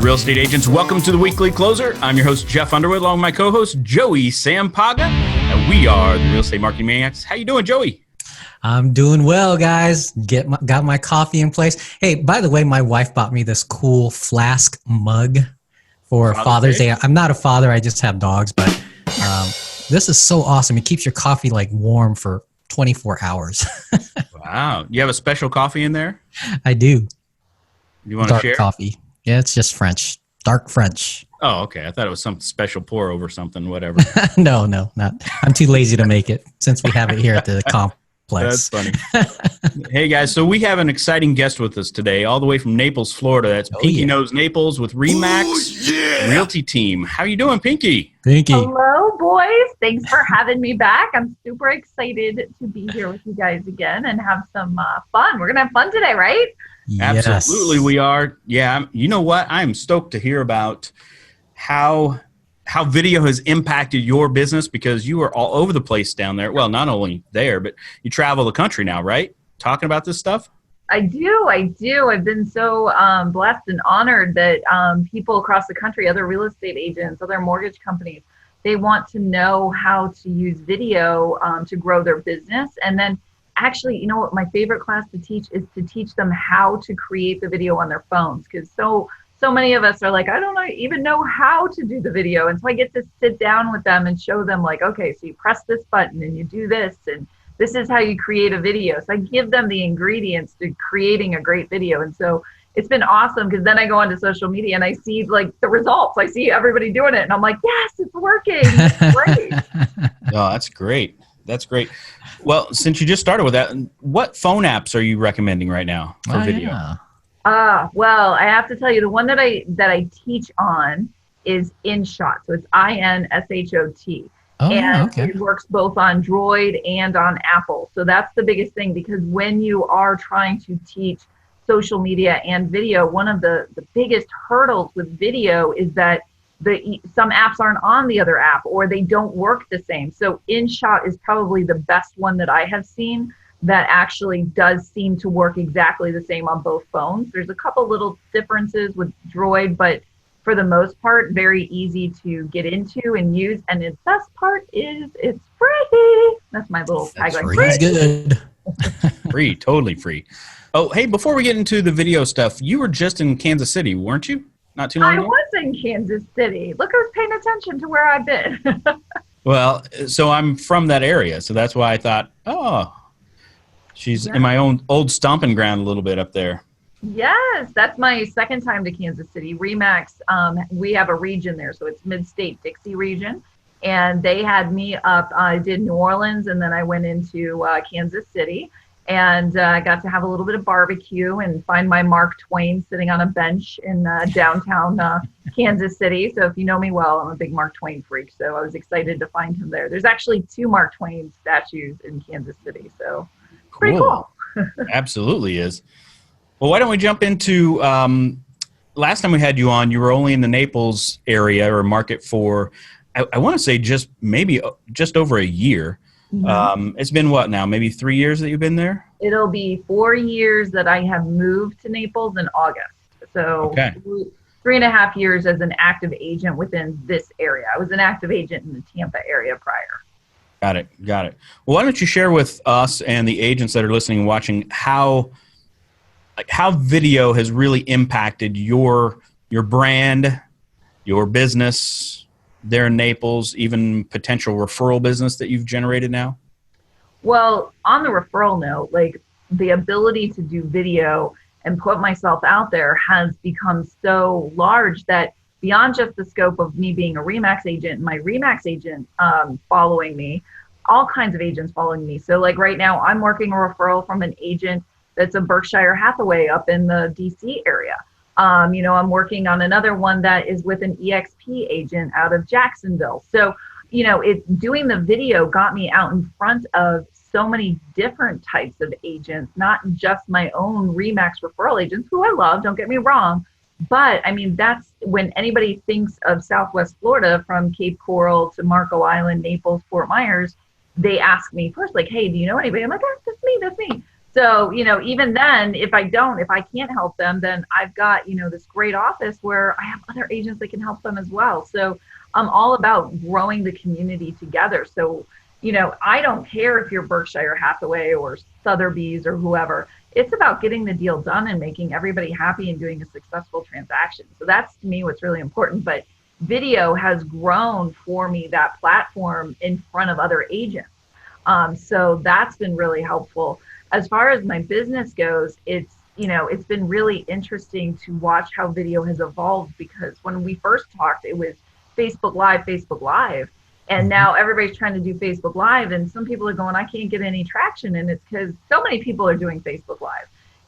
real estate agents. Welcome to the Weekly Closer. I'm your host, Jeff Underwood, along with my co-host, Joey Sampaga, and we are the Real Estate Marketing Maniacs. How you doing, Joey? I'm doing well, guys. Got my coffee in place. Hey, by the way, my wife bought me this cool flask mug for Father's Day. I'm not a father. I just have dogs, but this is so awesome. It keeps your coffee like warm for 24 hours. Wow. You have a special coffee in there? I do. You want to share? Dark coffee. Yeah, it's just French. Dark French. Oh, okay. I thought it was some special pour over something, whatever. No, not. I'm too lazy to make it since we have it here at the complex. That's funny. Hey, guys. So we have an exciting guest with us today, all the way from Naples, Florida. That's Pinky Knows Naples with Remax Realty Team. How you doing, Pinky? Pinky. Hello, boys. Thanks for having me back. I'm super excited to be here with you guys again and have some fun. We're going to have fun today, right? Yes. Absolutely, we are. Yeah, you know what? I'm stoked to hear about how video has impacted your business, because you are all over the place down there. Well, not only there, but you travel the country now, right? Talking about this stuff? I do. I've been so blessed and honored that people across the country, other real estate agents, other mortgage companies, they want to know how to use video to grow their business. And then actually, you know what, my favorite class to teach is to teach them how to create the video on their phones, because so many of us are like, I don't even know how to do the video. And so I get to sit down with them and show them like, okay, so you press this button and you do this, and this is how you create a video. So I give them the ingredients to creating a great video. And so it's been awesome, because then I go onto social media and I see like the results. I see everybody doing it and I'm like, yes, it's working. It's great. Oh, that's great. That's great. Well, since you just started with that, what phone apps are you recommending right now for video? Yeah. Well, I have to tell you, the one that I teach on is inShot. So it's inShot. Oh, and okay. it works both on Droid and on Apple. So that's the biggest thing, because when you are trying to teach social media and video, one of the biggest hurdles with video is that some apps aren't on the other app, or they don't work the same. So inShot is probably the best one that I have seen that actually does seem to work exactly the same on both phones. There's a couple little differences with Droid, but for the most part, very easy to get into and use. And the best part is it's free. That's my little tagline. Free is good. Free, totally free. Oh, hey, before we get into the video stuff, you were just in Kansas City, weren't you? Not too long ago? I was in Kansas City. Look who's paying attention to where I've been. Well, so I'm from that area, so that's why I thought, oh, she's in my own old stomping ground a little bit up there. Yes, that's my second time to Kansas City. Remax, we have a region there, so it's Mid-State Dixie region, and they had me up. I did New Orleans, and then I went into Kansas City, and I got to have a little bit of barbecue and find my Mark Twain sitting on a bench in downtown Kansas City. So if you know me well, I'm a big Mark Twain freak, so I was excited to find him there. There's actually 2 Mark Twain statues in Kansas City, so pretty cool. Absolutely is. Well, why don't we jump into last time we had you on, you were only in the Naples area or market for, I want to say just over a year. Mm-hmm. It's been what now? Maybe 3 years that you've been there? It'll be 4 years that I have moved to Naples in August. So 3.5 years as an active agent within this area. I was an active agent in the Tampa area prior. Got it. Well, why don't you share with us and the agents that are listening and watching how video has really impacted your brand, your business there in Naples, even potential referral business that you've generated now? Well, on the referral note, like the ability to do video and put myself out there has become so large that beyond just the scope of me being a Remax agent and my Remax agent following me, all kinds of agents following me. So like right now, I'm working a referral from an agent that's a Berkshire Hathaway up in the DC area. I'm working on another one that is with an EXP agent out of Jacksonville. So, doing the video got me out in front of so many different types of agents, not just my own Remax referral agents, who I love, don't get me wrong. But I mean, that's when anybody thinks of Southwest Florida, from Cape Coral to Marco Island, Naples, Fort Myers, they ask me first, like, hey, do you know anybody? I'm like, oh, that's me. So, even then, if I can't help them, then I've got, this great office where I have other agents that can help them as well. So I'm all about growing the community together. So, I don't care if you're Berkshire Hathaway or Sotheby's or whoever. It's about getting the deal done and making everybody happy and doing a successful transaction. So that's, to me, what's really important. But video has grown for me, that platform in front of other agents. So that's been really helpful. As far as my business goes, it's been really interesting to watch how video has evolved, because when we first talked, it was Facebook Live. And now everybody's trying to do Facebook Live, and some people are going, I can't get any traction. And it's because so many people are doing Facebook Live.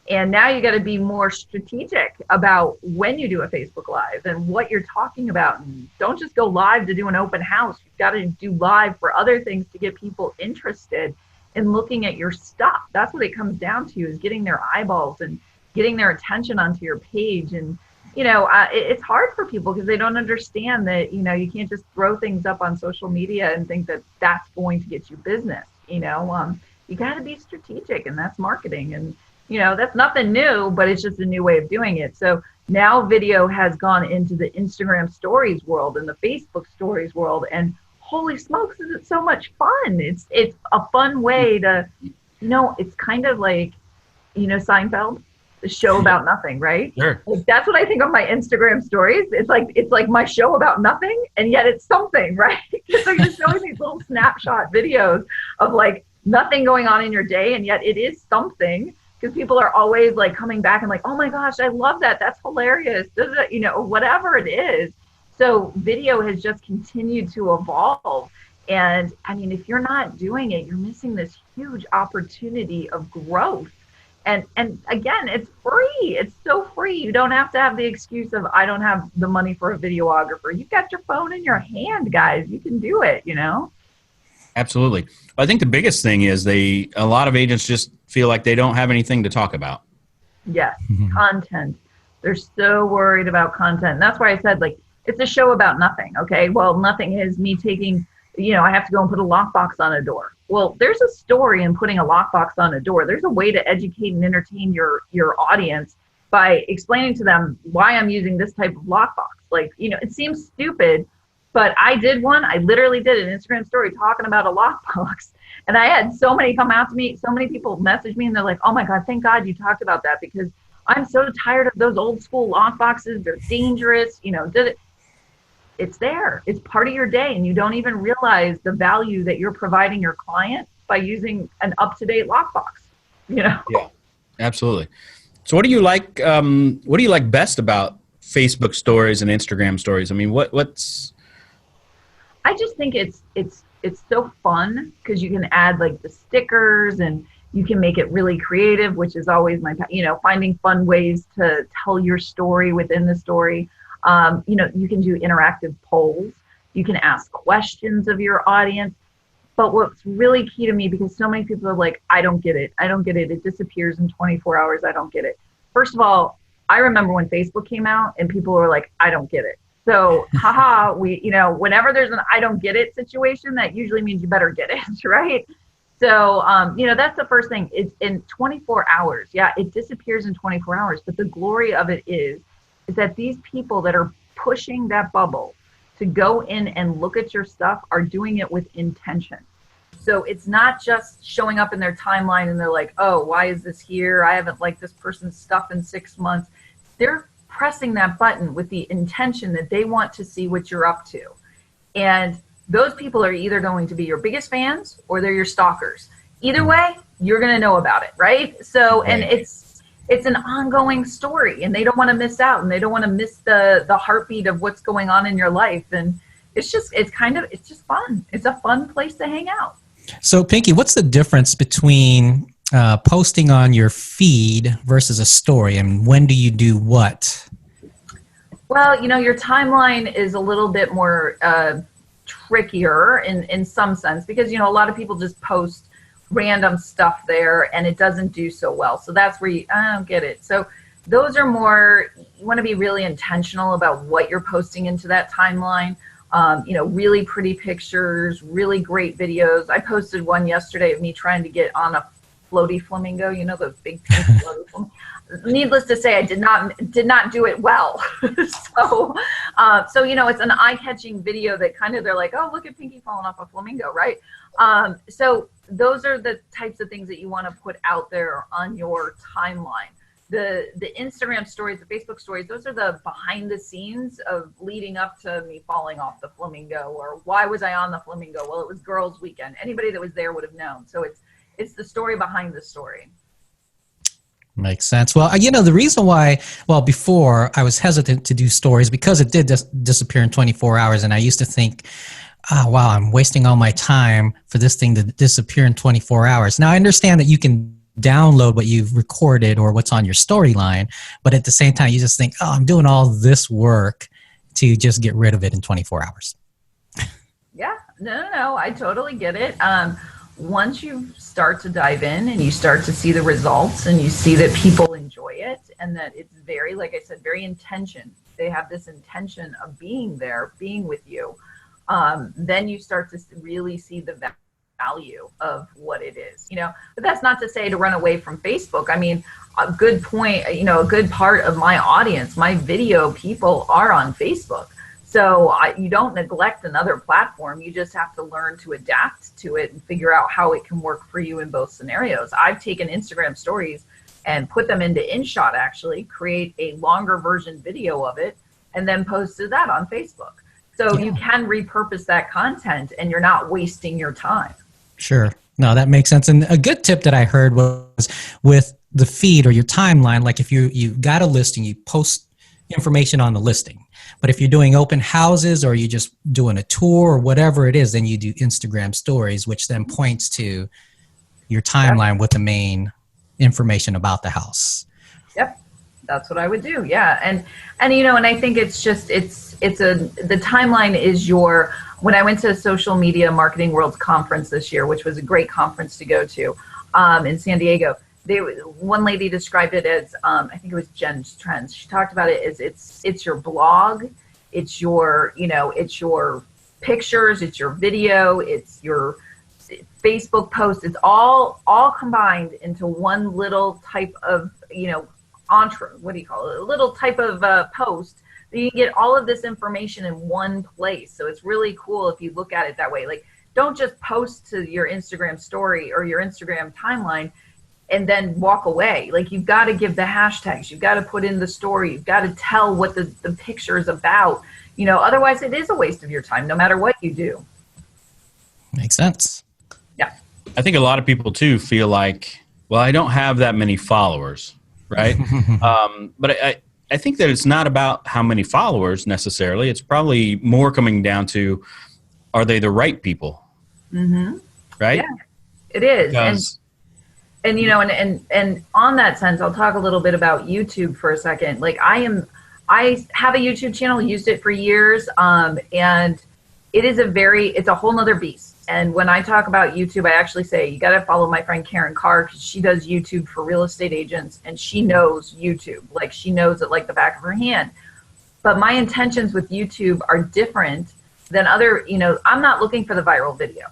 And now you got to be more strategic about when you do a Facebook Live and what you're talking about. And don't just go live to do an open house. You've got to do live for other things to get people interested in looking at your stuff. That's what it comes down to, is getting their eyeballs and getting their attention onto your page. And it's hard for people because they don't understand that, you can't just throw things up on social media and think that that's going to get you business. You got to be strategic, and that's marketing. And, that's nothing new, but it's just a new way of doing it. So now video has gone into the Instagram stories world and the Facebook stories world. And holy smokes, is it so much fun. It's a fun way to, it's kind of like, Seinfeld, the show about nothing, right? Sure. Like, that's what I think of my Instagram stories. It's like my show about nothing, and yet it's something, right? So you're showing these little snapshot videos of like nothing going on in your day, and yet it is something, because people are always like coming back and like, oh my gosh, I love that. That's hilarious. Whatever it is. So video has just continued to evolve. And I mean, if you're not doing it, you're missing this huge opportunity of growth. And again, it's free. It's so free. You don't have to have the excuse of, I don't have the money for a videographer. You've got your phone in your hand, guys. You can do it, Absolutely. I think the biggest thing is a lot of agents just feel like they don't have anything to talk about. Yes, content. They're so worried about content. And that's why I said, like, it's a show about nothing. Okay, well, nothing is me taking, I have to go and put a lockbox on a door. Well, there's a story in putting a lockbox on a door. There's a way to educate and entertain your audience by explaining to them why I'm using this type of lockbox. Like, it seems stupid, but I did one. I literally did an Instagram story talking about a lockbox. And I had so many come out to me. So many people message me, and they're like, oh my God, thank God you talked about that, because I'm so tired of those old school lockboxes. They're dangerous. It's there. It's part of your day, and you don't even realize the value that you're providing your client by using an up-to-date lockbox. Yeah, absolutely. So what do you like? What do you like best about Facebook stories and Instagram stories? I mean, what's? I just think it's so fun, because you can add like the stickers, and you can make it really creative, which is always my, finding fun ways to tell your story within the story. You can do interactive polls. You can ask questions of your audience. But what's really key to me, because so many people are like, I don't get it. It disappears in 24 hours. I don't get it. First of all, I remember when Facebook came out and people were like, I don't get it. So, whenever there's an I don't get it situation, that usually means you better get it, right? So, that's the first thing. It's in 24 hours. Yeah, it disappears in 24 hours. But the glory of it is that these people that are pushing that bubble to go in and look at your stuff are doing it with intention. So it's not just showing up in their timeline and they're like, oh, why is this here? I haven't liked this person's stuff in 6 months. They're pressing that button with the intention that they want to see what you're up to. And those people are either going to be your biggest fans or they're your stalkers. Either way, you're going to know about it, right? So, and it's an ongoing story, and they don't want to miss out, and they don't want to miss the heartbeat of what's going on in your life. And it's just fun. It's a fun place to hang out. So Pinky, what's the difference between posting on your feed versus a story, and when do you do what? Well, your timeline is a little bit more trickier in some sense, because, a lot of people just post random stuff there and it doesn't do so well. So that's where I don't get it. So those are more, you want to be really intentional about what you're posting into that timeline. Really pretty pictures, really great videos. I posted one yesterday of me trying to get on a floaty flamingo, you know, those big pink floaty flamingo. Needless to say, I did not do it well. So you know, it's an eye-catching video that kind of, they're like, oh, look at Pinky falling off a flamingo, right? So those are the types of things that you want to put out there on your timeline. The Instagram stories, the Facebook stories, those are the behind the scenes of leading up to me falling off the flamingo, or why was I on the flamingo? Well, it was girls' weekend. Anybody that was there would have known. So it's the story behind the story. Makes sense. Well, you know, the reason why, well, before I was hesitant to do stories because it did disappear in 24 hours. And I used to think, oh, wow, I'm wasting all my time for this thing to disappear in 24 hours. Now, I understand that you can download what you've recorded or what's on your storyline, but at the same time, you just think, oh, I'm doing all this work to just get rid of it in 24 hours. Yeah, no, I totally get it. Once you start to dive in and you start to see the results and you see that people enjoy it and that it's very, like I said, very intention. They have this intention of being there, being with you. Then you start to really see the value of what it is, you know. But that's not to say to run away from Facebook. I mean, a good point, you know, a good part of my audience, my video people are on Facebook. So you don't neglect another platform. You just have to learn to adapt to it and figure out how it can work for you in both scenarios. I've taken Instagram stories and put them into inShot, actually, create a longer version video of it, and then posted that on Facebook. So you can repurpose that content and you're not wasting your time. Sure. No, that makes sense. And a good tip that I heard was with the feed or your timeline, like if you got a listing, you post information on the listing. But if you're doing open houses or you're just doing a tour or whatever it is, then you do Instagram stories, which then points to your timeline with the main information about the house. Yep. That's what I would do. Yeah. And you know, and I think it's just, the timeline is your, when I went to Social Media Marketing World's conference this year, which was a great conference to go to, in San Diego, one lady described it as, I think it was Jen's Trends. She talked about it as it's your blog, it's your, you know, it's your pictures, it's your video, it's your Facebook post. It's all combined into one little type of, you know, what do you call it? A little type of post. You get all of this information in one place. So it's really cool if you look at it that way. Like, don't just post to your Instagram story or your Instagram timeline and then walk away. Like, you've got to give the hashtags, you've got to put in the story, you've got to tell what the picture is about, you know, otherwise it is a waste of your time, no matter what you do. Makes sense. Yeah. I think a lot of people too feel like, well, I don't have that many followers, right? But I think that it's not about how many followers necessarily. It's probably more coming down to, are they the right people? Mm-hmm. Right? Yeah, it is. And you know, and on that sense, I'll talk a little bit about YouTube for a second. Like, I have a YouTube channel, used it for years, and it's a whole nother beast. And when I talk about YouTube, I actually say, you got to follow my friend Karen Carr, because she does YouTube for real estate agents, and she knows YouTube. Like, she knows it like the back of her hand. But my intentions with YouTube are different than other, you know, I'm not looking for the viral video.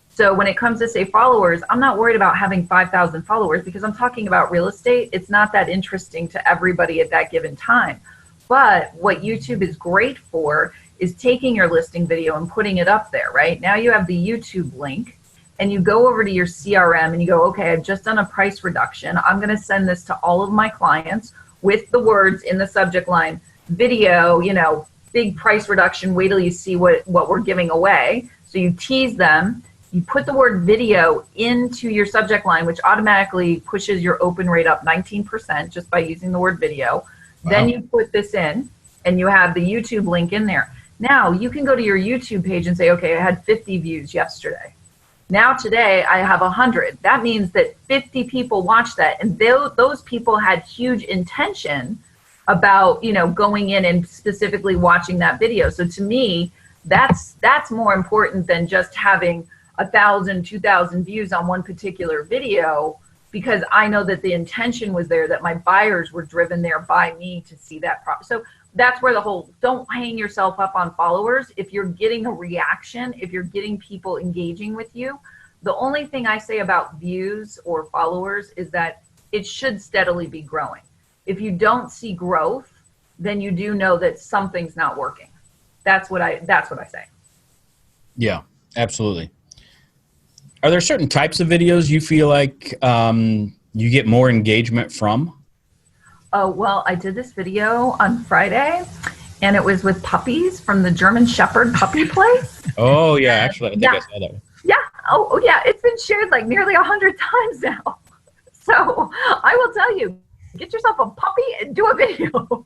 So when it comes to, say, followers, I'm not worried about having 5,000 followers, because I'm talking about real estate. It's not that interesting to everybody at that given time. But what YouTube is great for is taking your listing video and putting it up there, right? Now you have the YouTube link, and you go over to your CRM and you go, okay, I've just done a price reduction. I'm going to send this to all of my clients with the words in the subject line, video, you know, big price reduction, wait till you see what we're giving away. So you tease them. You put the word video into your subject line, which automatically pushes your open rate up 19% just by using the word video. Wow. Then you put this in, and you have the YouTube link in there. Now you can go to your YouTube page and say, okay, I had 50 views yesterday. Now today I have 100. That means that 50 people watched that, and those people had huge intention about, you know, going in and specifically watching that video. So to me, that's more important than just having 1,000, 2,000 views on one particular video, because I know that the intention was there, that my buyers were driven there by me to see that So that's where the whole, don't hang yourself up on followers. If you're getting a reaction, if you're getting people engaging with you, The only thing I say about views or followers is that it should steadily be growing. If you don't see growth, then you do know that something's not working. That's what I say. Yeah, absolutely. Are there certain types of videos you feel like you get more engagement from? Oh, well, I did this video on Friday, and it was with puppies from the German Shepherd puppy place. Oh, yeah, actually, I think I Yeah. saw that one. Yeah. Oh, yeah. It's been shared like nearly 100 times now. So I will tell you, get yourself a puppy and do a video.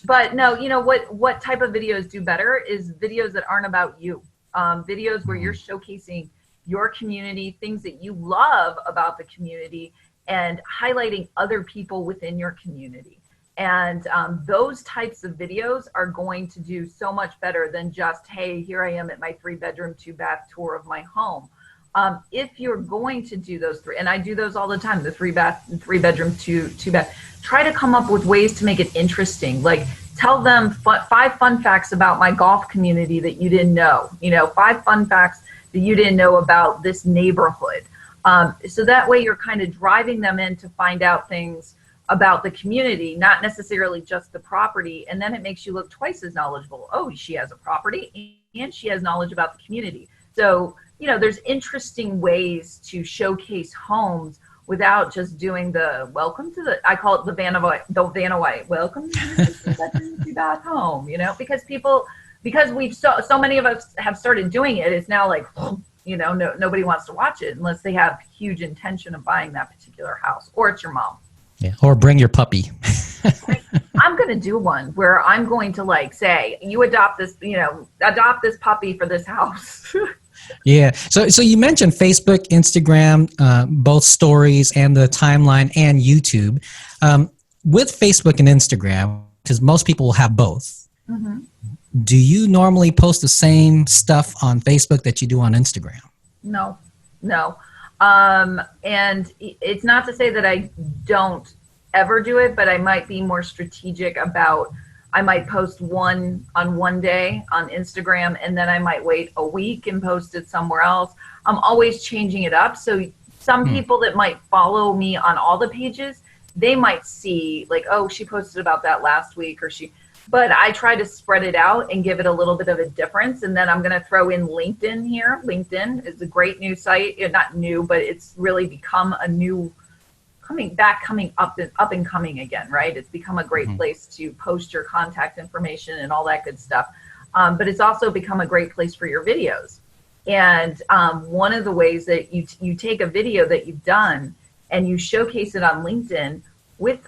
But no, you know what type of videos do better is videos that aren't about you. Videos where you're showcasing your community, things that you love about the community, and highlighting other people within your community. And those types of videos are going to do so much better than just, hey, here I am at my 3-bedroom, 2-bath tour of my home. If you're going to do those three, and I do those all the time, the 3-bedroom, 2-bath, try to come up with ways to make it interesting. Like tell them 5 fun facts about my golf community that you didn't know, 5 fun facts that you didn't know about this neighborhood. So that way you're kind of driving them in to find out things about the community, not necessarily just the property. And then it makes you look twice as knowledgeable. Oh, she has a property and she has knowledge about the community. So, there's interesting ways to showcase homes without just doing the welcome to the, I call it the Vanna White, welcome to the 2-bath home, because we've so many of us have started doing it. It's now like, nobody wants to watch it unless they have huge intention of buying that particular house, or it's your mom. Yeah, or bring your puppy. I'm going to do one where I'm going to say, you adopt this puppy for this house. Yeah. So you mentioned Facebook, Instagram, both stories and the timeline, and YouTube. With Facebook and Instagram, because most people will have both, mm-hmm. Do you normally post the same stuff on Facebook that you do on Instagram? No. And it's not to say that I don't ever do it, but I might be more strategic about, I might post one on one day on Instagram, and then I might wait a week and post it somewhere else. I'm always changing it up. So some people that might follow me on all the pages, they might see oh, she posted about that last week, but I try to spread it out and give it a little bit of a difference. And then I'm going to throw in LinkedIn here. LinkedIn is a great new site. Not new, but it's really become a new, coming up and coming again, right? It's become a great place to post your contact information and all that good stuff. But it's also become a great place for your videos. And one of the ways that you take a video that you've done and you showcase it on LinkedIn with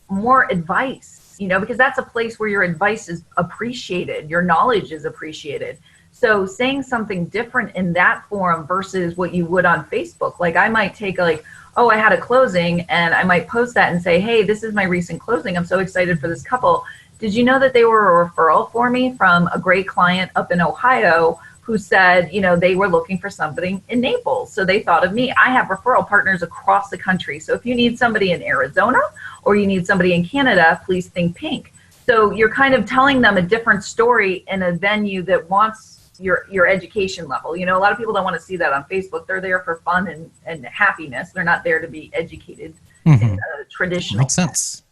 more advice, because that's a place where your advice is appreciated, your knowledge is appreciated. So saying something different in that forum versus what you would on Facebook, I might take oh, I had a closing, and I might post that and say, hey, this is my recent closing. I'm so excited for this couple. Did you know that they were a referral for me from a great client up in Ohio who said, they were looking for somebody in Naples. So they thought of me. I have referral partners across the country. So if you need somebody in Arizona or you need somebody in Canada, please think Pink. So you're kind of telling them a different story in a venue that wants your education level. A lot of people don't want to see that on Facebook. They're there for fun and happiness. They're not there to be educated in a traditional Makes sense.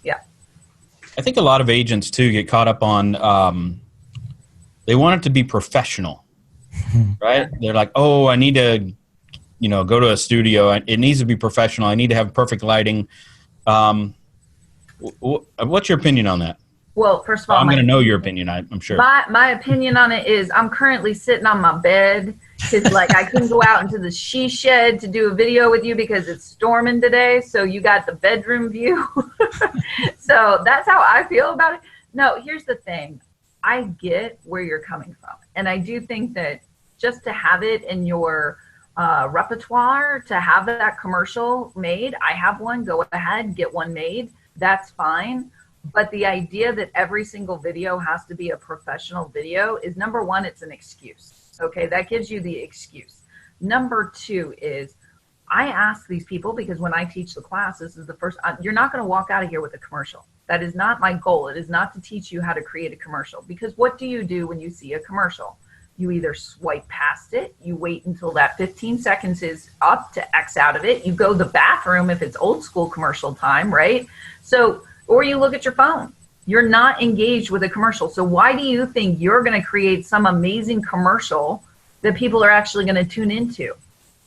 Yeah. I think a lot of agents too get caught up on they want it to be professional, right? They're like, oh, I need to, go to a studio. It needs to be professional. I need to have perfect lighting. What's your opinion on that? Well, first of all, I'm going to know your opinion, I'm sure. My opinion on it is I'm currently sitting on my bed because I couldn't go out into the she shed to do a video with you because it's storming today. So you got the bedroom view. So that's how I feel about it. No, here's the thing. I get where you're coming from. And I do think that just to have it in your repertoire, to have that commercial made, I have one, go ahead, get one made. That's fine. But the idea that every single video has to be a professional video is, number one, it's an excuse. Okay, that gives you the excuse. Number two is, I ask these people, because when I teach the class, this is the first, you're not going to walk out of here with a commercial. That is not my goal. It is not to teach you how to create a commercial, because what do you do when you see a commercial? you either swipe past it, you wait until that 15 seconds is up to X out of it, you go to the bathroom if it's old school commercial time, right? So, or you look at your phone. You're not engaged with a commercial. So why do you think you're going to create some amazing commercial that people are actually going to tune into?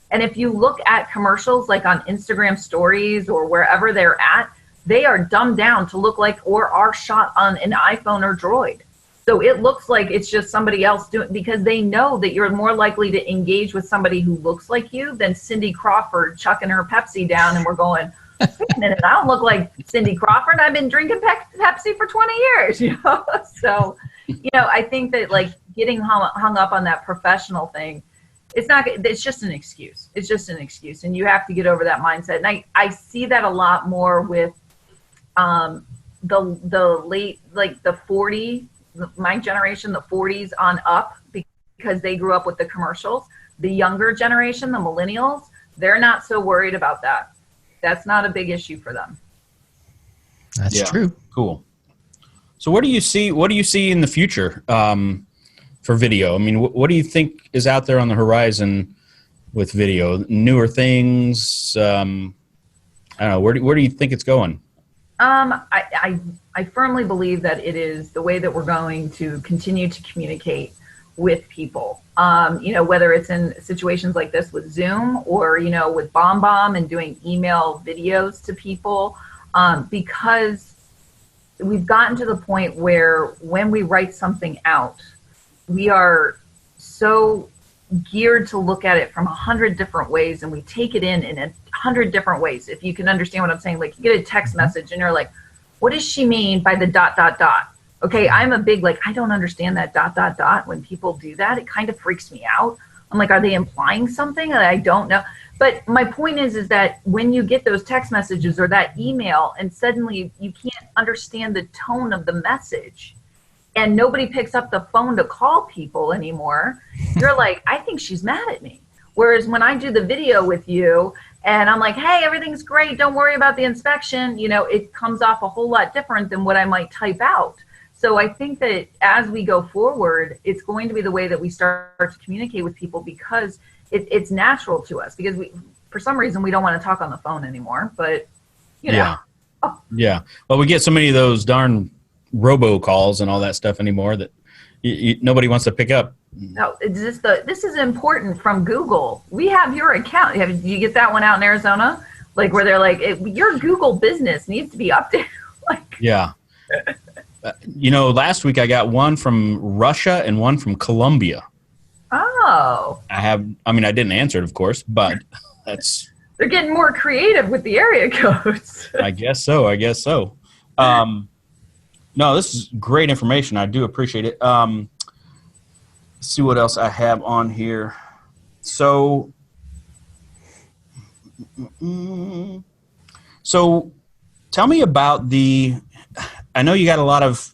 And if you look at commercials like on Instagram stories or wherever they're at, they are dumbed down to look like or are shot on an iPhone or Droid. So it looks like it's just somebody else doing, because they know that you're more likely to engage with somebody who looks like you than Cindy Crawford chucking her Pepsi down and we're going, wait a minute, I don't look like Cindy Crawford. I've been drinking Pepsi for 20 years, you know? So, you know, I think that like getting hung up on that professional thing, it's just an excuse. It's just an excuse. And you have to get over that mindset. And I see that a lot more with the late, like the 40, my generation, the 40s on up, because they grew up with the commercials. The younger generation, the millennials, they're not so worried about that. That's not a big issue for them. That's true. Cool. So what do you see in the future for video? I mean, what do you think is out there on the horizon with video? Newer things? I don't know. Where do you think it's going? I firmly believe that it is the way that we're going to continue to communicate with people. You know, whether it's in situations like this with Zoom or, you know, with BombBomb and doing email videos to people, because we've gotten to the point where when we write something out, we are so geared to look at it from 100 different ways, and we take it in 100 different ways. If you can understand what I'm saying, like you get a text message and you're like, what does she mean by the ... Okay, I'm a big, like, I don't understand that ... When people do that, it kind of freaks me out. I'm like, are they implying something that I don't know? But my point is that when you get those text messages or that email and suddenly you can't understand the tone of the message and nobody picks up the phone to call people anymore, you're like, I think she's mad at me. Whereas when I do the video with you and I'm like, hey, everything's great, don't worry about the inspection, you know, it comes off a whole lot different than what I might type out. So I think that as we go forward, it's going to be the way that we start to communicate with people, because it's natural to us, because for some reason we don't want to talk on the phone anymore, but you know. Yeah. Oh. Yeah. Well, we get so many of those darn robocalls and all that stuff anymore that nobody wants to pick up. No, this is important from Google. We have your account. Do you get that one out in Arizona? Like where they're like, your Google business needs to be updated. Like, yeah. You know, last week I got one from Russia and one from Colombia. Oh. I didn't answer it, of course, but that's... They're getting more creative with the area codes. I guess so. No, this is great information. I do appreciate it. Let's see what else I have on here. So tell me about I know you got a lot of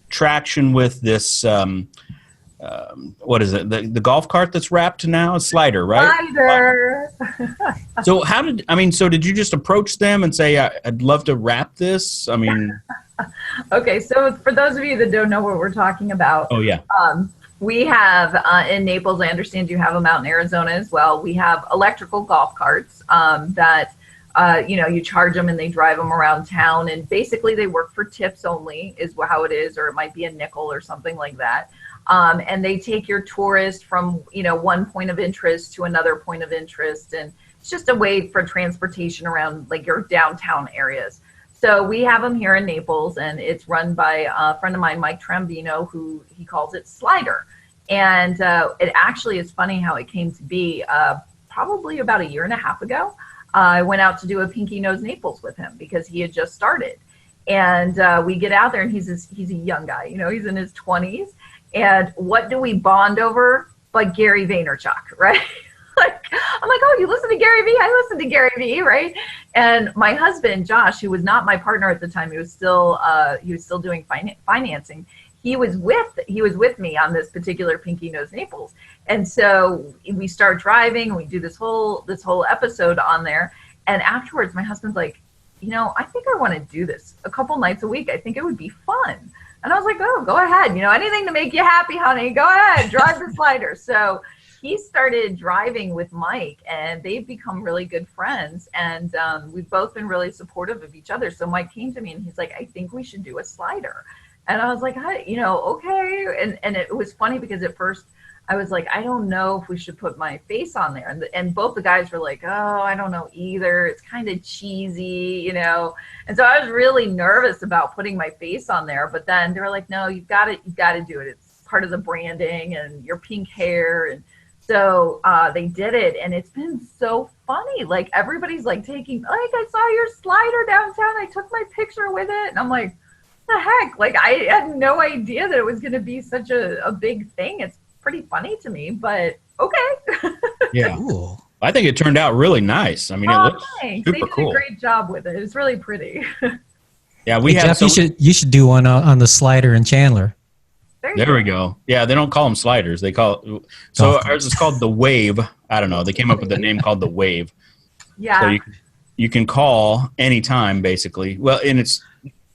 traction with this, what is it? The golf cart that's wrapped now? A slider, right? Slider. So did you just approach them and say, I'd love to wrap this? I mean... Okay, so for those of you that don't know what we're talking about. Oh, yeah. We have in Naples, I understand you have them out in Arizona as well. We have electrical golf carts that, you know, you charge them and they drive them around town. And basically they work for tips only is how it is, or it might be a nickel or something like that. And they take your tourist from, you know, one point of interest to another point of interest. And it's just a way for transportation around like your downtown areas. So we have them here in Naples, and it's run by a friend of mine, Mike Trambino, who he calls it Slider. And it actually is funny how it came to be. Probably about a year and a half ago, I went out to do a Pinky Knows Naples with him because he had just started. And we get out there, and he's a young guy, you know, he's in his 20s. And what do we bond over but Gary Vaynerchuk, right? Like, I'm like, oh, you listen to Gary Vee? I listen to Gary Vee, right? And my husband, Josh, who was not my partner at the time, he was still doing financing. He was with me on this particular Pinky Knows Naples, and so we start driving, and we do this whole episode on there. And afterwards, my husband's like, you know, I think I want to do this a couple nights a week. I think it would be fun. And I was like, oh, go ahead. You know, anything to make you happy, honey. Go ahead, drive the slider. So he started driving with Mike, and they've become really good friends. And we've both been really supportive of each other. So Mike came to me and he's like, I think we should do a slider. And I was like, you know, okay. And it was funny because at first I was like, I don't know if we should put my face on there. And both the guys were like, oh, I don't know either. It's kind of cheesy, you know? And so I was really nervous about putting my face on there. But then they were like, no, you've got to do it. It's part of the branding and your pink hair. And so they did it. And it's been so funny. Like everybody's like taking, like, I saw your slider downtown. I took my picture with it. And I'm like, what the heck? Like I had no idea that it was going to be such a big thing. It's pretty funny to me, but okay. Yeah. Cool. I think it turned out really nice. I mean, it looks super cool. They did a great job with it. It's really pretty. Yeah, we have. Jeff, you should do one on the slider in Chandler. There we go. Yeah, they don't call them sliders. They call ours is called the Wave. I don't know. They came up with a name called the Wave. Yeah. So you can call anytime, basically. Well, and it's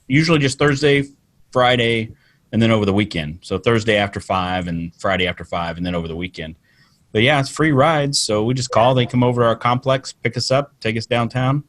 usually just Thursday, Friday, and then over the weekend. So Thursday after 5 and Friday after 5 and then over the weekend. But yeah, it's free rides. So we just call. They come over to our complex, pick us up, take us downtown.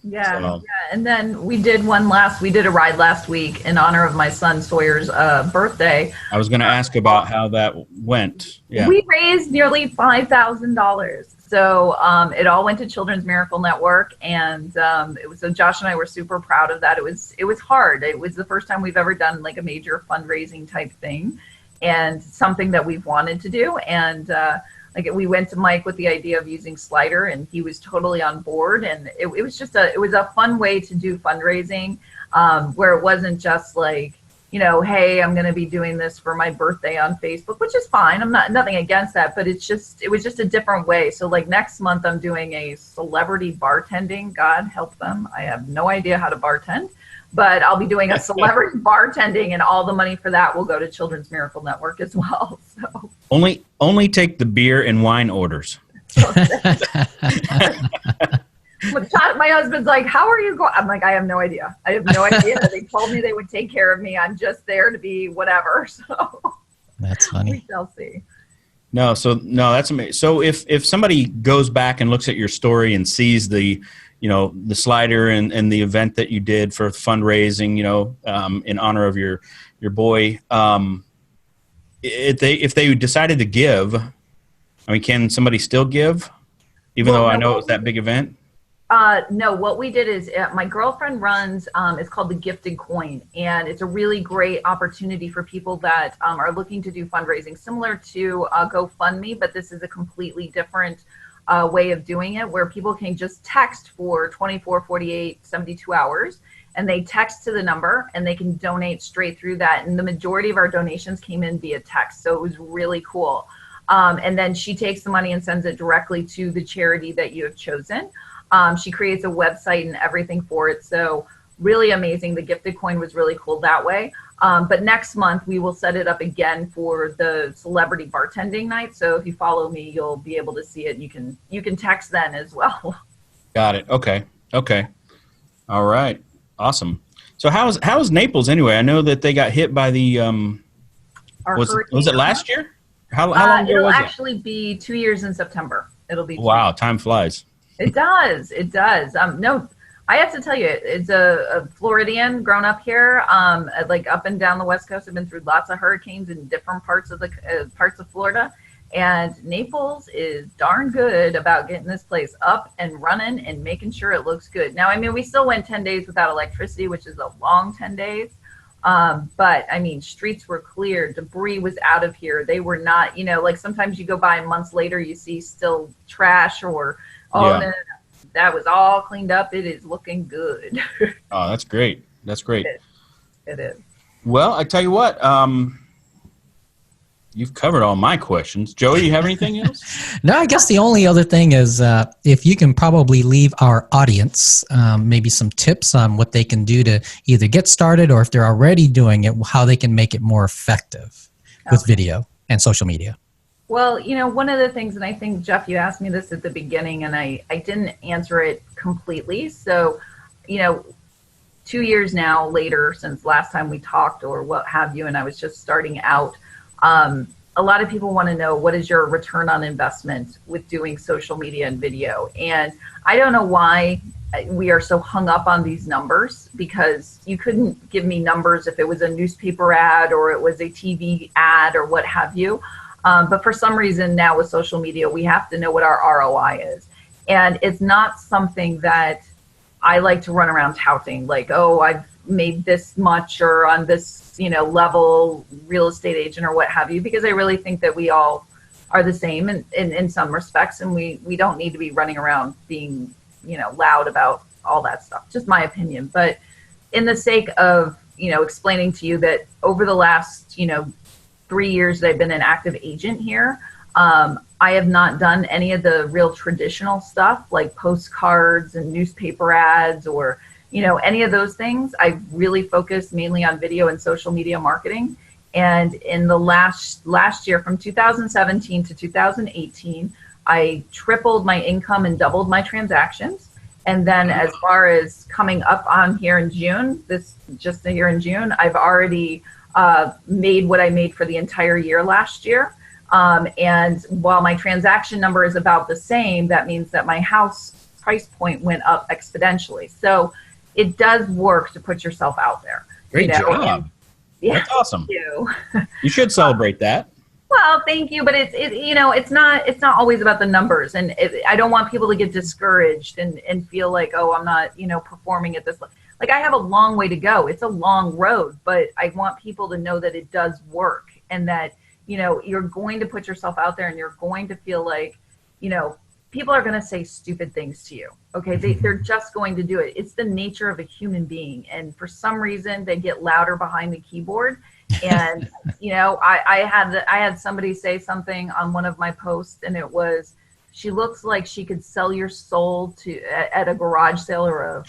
Yeah. So. Yeah. And then we did a ride last week in honor of my son Sawyer's birthday. I was going to ask about how that went. Yeah. We raised nearly $5,000. So it all went to Children's Miracle Network, and so Josh and I were super proud of that. It was hard. It was the first time we've ever done like a major fundraising type thing, and something that we've wanted to do. And like we went to Mike with the idea of using Slider, and he was totally on board. And it was a fun way to do fundraising, where it wasn't just like, you know, hey, I'm going to be doing this for my birthday on Facebook, which is fine. I'm nothing against that, but it was just a different way. So like next month I'm doing a celebrity bartending. God help them. I have no idea how to bartend, but I'll be doing a celebrity bartending, and all the money for that will go to Children's Miracle Network as well. So only take the beer and wine orders. My husband's like, how are you going? I'm like, I have no idea. I have no idea. They told me they would take care of me. I'm just there to be whatever. So that's funny. We shall see. No, that's amazing. So if somebody goes back and looks at your story and sees the slider and the event that you did for fundraising, in honor of your boy, if they decided to give, I mean, can somebody still give, even though I know it was that big event? No, what we did is my girlfriend runs, it's called the Gifted Coin, and it's a really great opportunity for people that are looking to do fundraising, similar to GoFundMe, but this is a completely different way of doing it, where people can just text for 24, 48, 72 hours, and they text to the number, and they can donate straight through that. And the majority of our donations came in via text, so it was really cool. And then she takes the money and sends it directly to the charity that you have chosen. She creates a website and everything for it. So really amazing. The Gifted Coin was really cool that way. But next month we will set it up again for the celebrity bartending night. So if you follow me, you'll be able to see it. You can text then as well. Got it. Okay. All right. Awesome. So how's Naples anyway? I know that they got hit by the was it last year? How long ago was it? It'll actually be 2 years in September. It'll be 2 wow, years. Time flies. It does. No, I have to tell you, it's a Floridian, grown up here, like up and down the West Coast. I've been through lots of hurricanes in different parts of Florida, and Naples is darn good about getting this place up and running and making sure it looks good. Now, I mean, we still went 10 days without electricity, which is a long 10 days. But I mean, streets were clear, debris was out of here. They were not, like sometimes you go by and months later, you see still trash or, no, that was all cleaned up. It is looking good. Oh, that's great. It is. Well, I tell you what, you've covered all my questions. Joey, you have anything else? No, I guess the only other thing is if you can probably leave our audience maybe some tips on what they can do to either get started, or if they're already doing it, how they can make it more effective with video and social media. Well, one of the things, and I think, Jeff, you asked me this at the beginning, and I didn't answer it completely. So, 2 years now later since last time we talked or what have you, and I was just starting out, a lot of people want to know, what is your return on investment with doing social media and video? And I don't know why we are so hung up on these numbers, because you couldn't give me numbers if it was a newspaper ad or it was a TV ad or what have you. But for some reason now with social media, we have to know what our ROI is. And it's not something that I like to run around touting, like, oh, I've made this much or on this, level real estate agent or what have you, because I really think that we all are the same in some respects, and we don't need to be running around being, loud about all that stuff. Just my opinion. But in the sake of, explaining to you that over the last, 3 years that I've been an active agent here, I have not done any of the real traditional stuff like postcards and newspaper ads or any of those things. I really focused mainly on video and social media marketing. And in the last year, from 2017 to 2018, I tripled my income and doubled my transactions. And then as far as coming up on here in June, just here in June, I've already made what I made for the entire year last year. And while my transaction number is about the same, that means that my house price point went up exponentially. So it does work to put yourself out there. Great job. Yeah, that's awesome. Thank you. You should celebrate that. Well, thank you, but it's not always about the numbers, and I don't want people to get discouraged and feel like, oh, I'm not performing at this. Like, I have a long way to go. It's a long road, but I want people to know that it does work, and that you're going to put yourself out there, and you're going to feel like people are going to say stupid things to you. Okay, they're just going to do it. It's the nature of a human being, and for some reason they get louder behind the keyboard. And I had somebody say something on one of my posts, and it was, she looks like she could sell your soul at a garage sale or a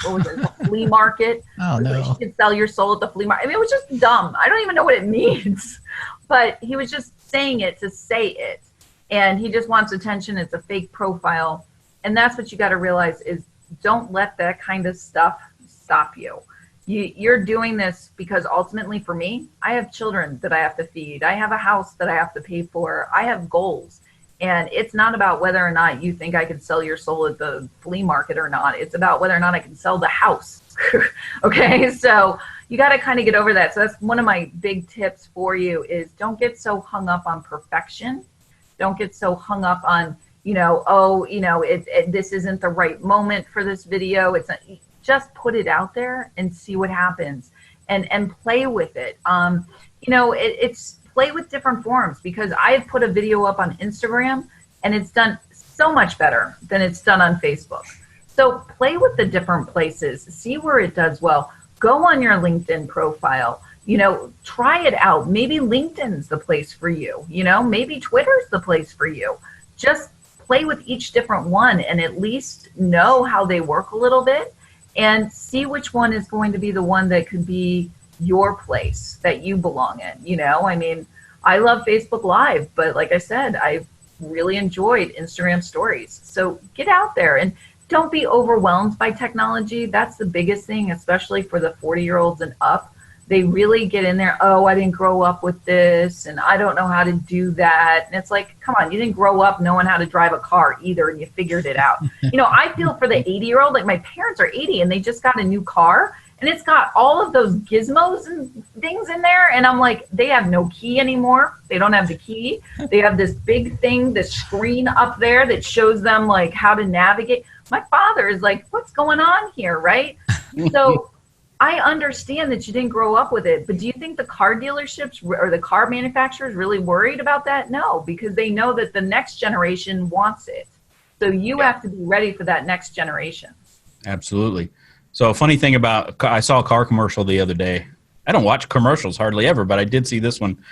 flea market. Oh no! Like she could sell your soul at the flea market. I mean, it was just dumb. I don't even know what it means, but he was just saying it to say it, and he just wants attention. It's a fake profile, and that's what you got to realize is, don't let that kind of stuff stop you. You're doing this because ultimately, for me, I have children that I have to feed. I have a house that I have to pay for. I have goals. And it's not about whether or not you think I could sell your soul at the flea market or not. It's about whether or not I can sell the house. Okay, so you got to kind of get over that. So that's one of my big tips for you is, don't get so hung up on perfection. Don't get so hung up on, this isn't the right moment for this video. It's not, just put it out there and see what happens, and play with it. It's play with different forms, because I've put a video up on Instagram and it's done so much better than it's done on Facebook. So play with the different places, see where it does well. Go on your LinkedIn profile, try it out. Maybe LinkedIn's the place for you, maybe Twitter's the place for you. Just play with each different one and at least know how they work a little bit, and see which one is going to be the one that could be your place that you belong in. I mean, I love Facebook Live, but like I said, I've really enjoyed Instagram stories. So get out there and don't be overwhelmed by technology. That's the biggest thing, especially for the 40-year-olds and up. They really get in there, oh, I didn't grow up with this, and I don't know how to do that. And it's like, come on, you didn't grow up knowing how to drive a car either, and you figured it out. I feel for the 80-year-old, like my parents are 80, and they just got a new car, and it's got all of those gizmos and things in there, and I'm like, they have no key anymore. They don't have the key. They have this big thing, this screen up there that shows them like how to navigate. My father is like, what's going on here, right? So I understand that you didn't grow up with it, but do you think the car dealerships or the car manufacturers really worried about that? No, because they know that the next generation wants it. So you have to be ready for that next generation. Absolutely. So a funny thing I saw a car commercial the other day. I don't watch commercials hardly ever, but I did see this one.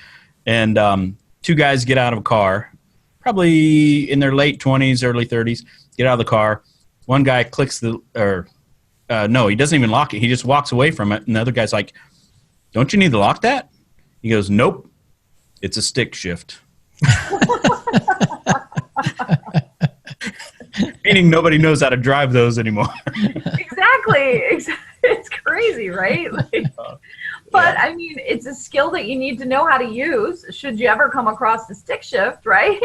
And two guys get out of a car, probably in their late 20s, early 30s, get out of the car. One guy clicks no, he doesn't even lock it. He just walks away from it. And the other guy's like, don't you need to lock that? He goes, nope, it's a stick shift. Meaning nobody knows how to drive those anymore. Exactly. It's crazy, right? Like, but I mean, it's a skill that you need to know how to use should you ever come across the stick shift, right?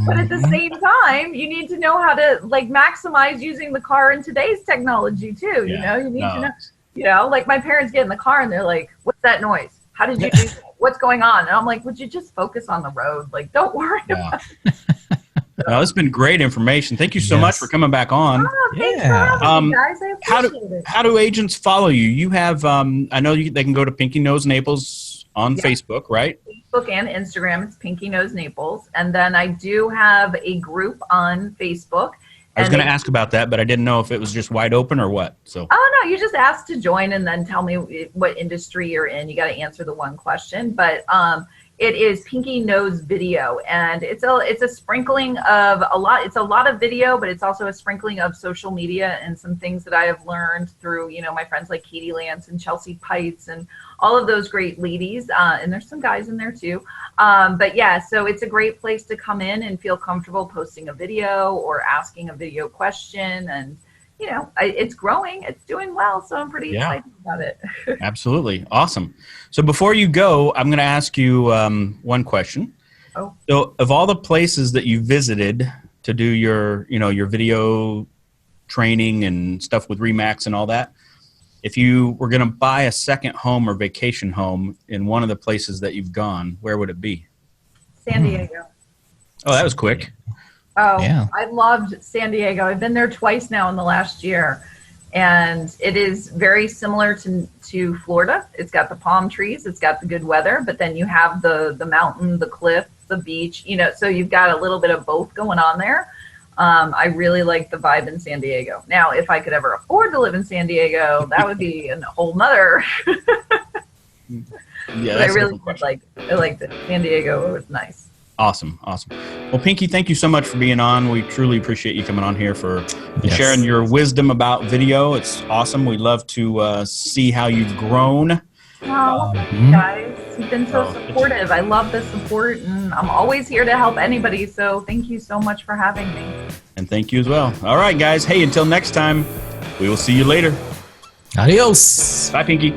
But at the same time, you need to know how to like maximize using the car in today's technology too. You know, you need to know, you know, like my parents get in the car and they're like, what's that noise? How did you do that? What's going on? And I'm like, would you just focus on the road? Like, don't worry about it. No, it's been great information. Thank you so much for coming back on. Oh, thanks for having me, guys. I appreciate it. How do agents follow you? You have, I know they can go to Pinky Knows Naples on Facebook, right? Facebook and Instagram. It's Pinky Knows Naples. And then I do have a group on Facebook. I was going to ask about that, but I didn't know if it was just wide open or what. So. Oh, no, you just ask to join and then tell me what industry you're in. You got to answer the one question. But it is Pinky Knows Video, and it's a sprinkling of a lot. It's a lot of video, but it's also a sprinkling of social media and some things that I have learned through, you know, my friends like Katie Lance and Chelsea Pites and all of those great ladies. And there's some guys in there too. But yeah, so it's a great place to come in and feel comfortable posting a video or asking a video question. And, you know, it's growing, it's doing well. So I'm pretty excited about it. Absolutely. Awesome. So before you go, I'm going to ask you one question. Oh. So of all the places that you visited to do your, you know, your video training and stuff with Remax and all that, if you were going to buy a second home or vacation home in one of the places that you've gone, where would it be? San Diego. Oh, that was quick. Oh, yeah. I loved San Diego. I've been there twice now in the last year. And it is very similar to Florida. It's got the palm trees, it's got the good weather, but then you have the mountain, the cliff, the beach, you know, so you've got a little bit of both going on there. I really like the vibe in San Diego. Now, if I could ever afford to live in San Diego, that would be a whole nother. Yeah, I really did like it. San Diego was nice. Awesome. Awesome. Well, Pinky, thank you so much for being on. We truly appreciate you coming on here for sharing your wisdom about video. It's awesome. We love to see how you've grown. Oh, thank you guys. You've been so supportive. I love the support, and I'm always here to help anybody. So thank you so much for having me. And thank you as well. All right, guys. Hey, until next time, we will see you later. Adios. Bye, Pinky.